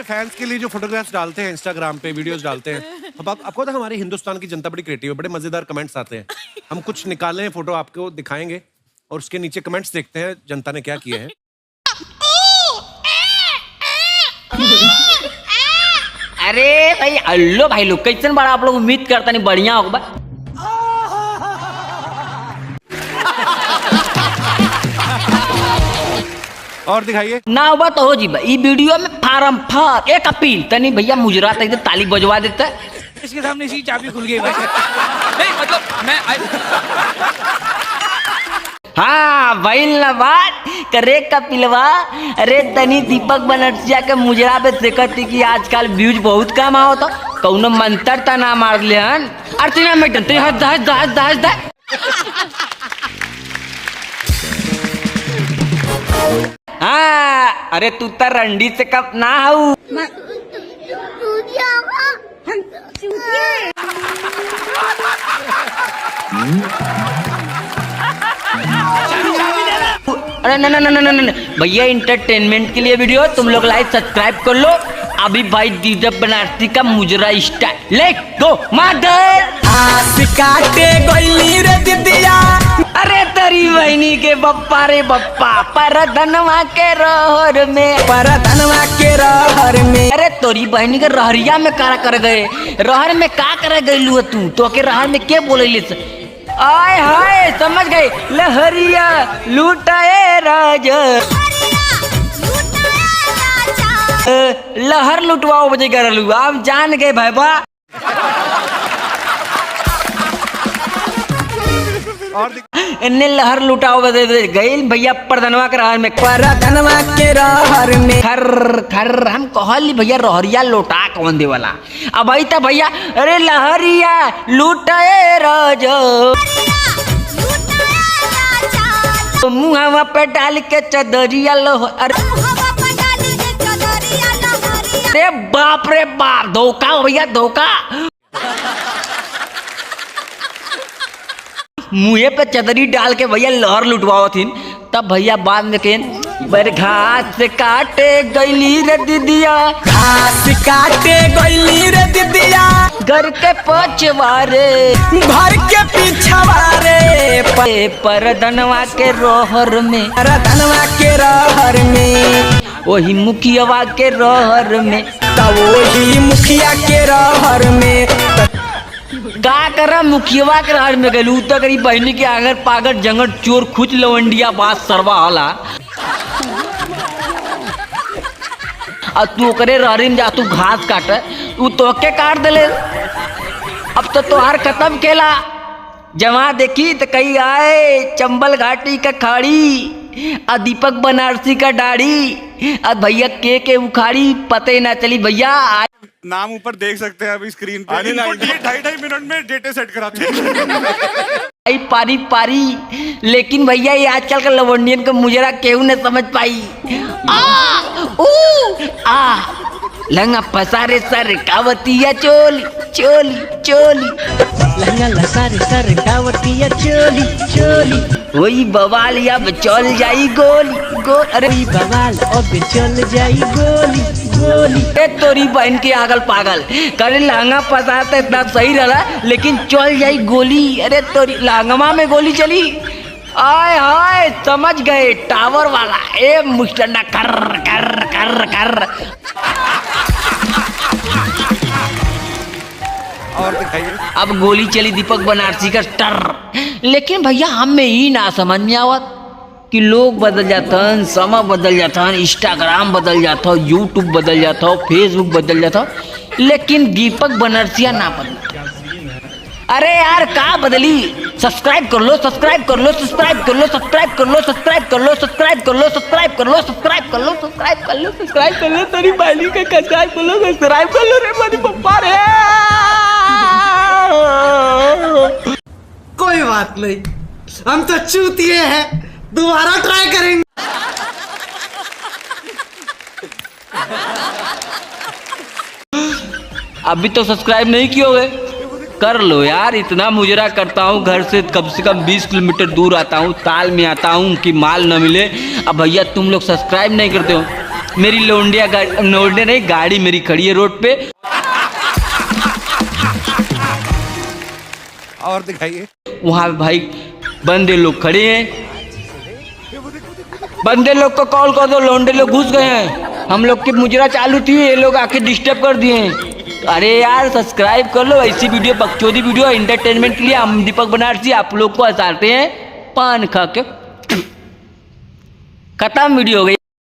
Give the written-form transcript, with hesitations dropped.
अपने फैंस के लिए जो फोटोग्राफ्स डालते हैं इंस्टाग्राम पे, वीडियोस डालते हैं, अब आपको तो हमारी हिंदुस्तान की जनता बड़ी क्रिएटिव है, बड़े मजेदार कमेंट्स आते हैं। हम कुछ निकाले हैं फोटो, आपको दिखाएंगे और उसके नीचे कमेंट्स देखते हैं जनता ने क्या किए हैं। अरे भाई अल्लो भाई लोग कैसन बड़ा आप लोग उम्मीद करता नहीं बढ़िया होगा। और दिखाइए ना हुआ तो हो जी भाई वीडियो में फार्म फार एक अपील तनी भैया मुजरा तक ताली बजवा देता है। इसके सामने इसकी चाबी खुल गई भाई। नहीं मतलब मैं हाँ भाई ना बात करे कपिलवा। अरे तनी दीपक बनर्जिया के मुजरा पे देखत कि आजकल व्यूज बहुत कम आओ तो कौनो मंत्र ता ना मार ले हन अर्चना मैडम ते हद हद हद हद। हाँ अरे तू तो रंडी से कब ना हूँ अरे ना ना ना ना ना भैया इंटरटेनमेंट के लिए वीडियो तुम लोग लाइक सब्सक्राइब कर लो। अभी भाई दीपक बनारसी का मुजरा स्टाइल लेट गो मदर आस काटे गइली रे दीदिया। अरे तेरी बहनी के बप्पा रे बप्पा परधनवा के रहर में अरे तोरी बहनी के रहरिया में का कर गए रहर में का कर गइलू तू तो के रहर में के बोले आय हाय समझ गए लहरिया लूटाए राजा लहर लुटवाओ बजे करलू आप जान गए भाई बा। और इन्ने लहर लुटाओ बजे गई भैया परधनवा के रहर में खर खर हम कहली भैया रहरिया लौटा कौन दे वाला अब भाई था भैया अरे लहरिया लूटाए राजा मुहावा पे डाल के चदरिया लो अरे बाप रे बाप धोखा हो भैया धोखा। मुँहे पे चदरी डाल के भैया लहर लुटवाओ थी तब भैया बाद में कहें बर घास काटे गईली रे दीदिया घास काटे गईली रे दीदिया घर के पछवारे घर के पिछवारे परधनवा के रोहर में वही मुखिया के रहर में तब वही मुखिया के रहर में का करा मुखिया के रहर में गलू तो करी बहनी के आगर पागर जंगल चोर खुच लवंडिया बात सरवा हाला और तू करे रहरी में जा तू घास काट तू तोके काट दले अब तो तोहार खत्म केला जमा देखी तो कही आए चंबल घाटी का खाड़ी और दीपक बनारसी का दाढ़ी और भैया के उखाड़ी पते ना चली भैया नाम ऊपर देख सकते हैं अभी स्क्रीन पे। 2.5 मिनट में डेटे सेट कराते हैं। पारी पारी लेकिन भैया ये आजकल का लवंडियन का मुजरा केहू ने समझ पाई लंगा पसारे सर कावतिया चोली चोली चोली लंगा लसारे सर कावतिया चोली चोली वही बवाल या चल जाई गोली गोल अरे बवाल अब चल जाई गोली गोली तोरी बहन के आगल पागल करे लहंगा पसारते इतना सही रहा लेकिन चल जाई गोली अरे तोरी लहंगमा में गोली चली आय हाय समझ गए टावर वाला ए मुस्टंडा कर कर कर कर। और दिखाइए अब गोली चली दीपक बनारसी का टर लेकिन भैया हमें ही ना समझ में आवत कि लोग बदल जाता समय बदल जाता इंस्टाग्राम बदल जाता यूट्यूब बदल जाता फेसबुक बदल जाता लेकिन दीपक बनर्सिया ना बदल। अरे यार का बदली सब्सक्राइब कर लो सब्सक्राइब कर लो सब्सक्राइब कर लो सब्सक्राइब कर लो सब्सक्राइब कर लो सब्सक्राइब कर लो सब्सक्राइब कर लो सब्सक्राइब कर लो सब्सक्राइब कर लो सब्सक्राइब कर लो तेरी बहनी का सब्सक्राइब कर लो सब्सक्राइब कर लो रे मेरी पप्पा रे। कोई बात नहीं हम तो चूतिए हैं दोबारा ट्राई करेंगे। अभी तो सब्सक्राइब नहीं किए होगे कर लो यार, इतना मुजरा करता हूँ, घर से कम 20 किलोमीटर दूर आता हूँ, ताल में आता हूँ कि माल न मिले। अब भैया तुम लोग सब्सक्राइब नहीं करते हो। मेरी लौंडिया लौंडे नहीं, गाड़ी मेरी खड़ी है रोड पे। और दिखाइए। वहाँ पे भाई बंदे लोग खड़े हैं, बंदे लोग को कॉल कर दो, लौंडे लोग घुस गए हैं। हम लोग की मुजरा चालू थी, ये लोग आके डिस्टर्ब कर दिए हैं। अरे यार सब्सक्राइब कर लो, ऐसी वीडियो बकचोदी वीडियो एंटरटेनमेंट के लिए हम दीपक बनारसी आप लोग को हंसाते हैं पान खा के। खत्म वीडियो हो गई।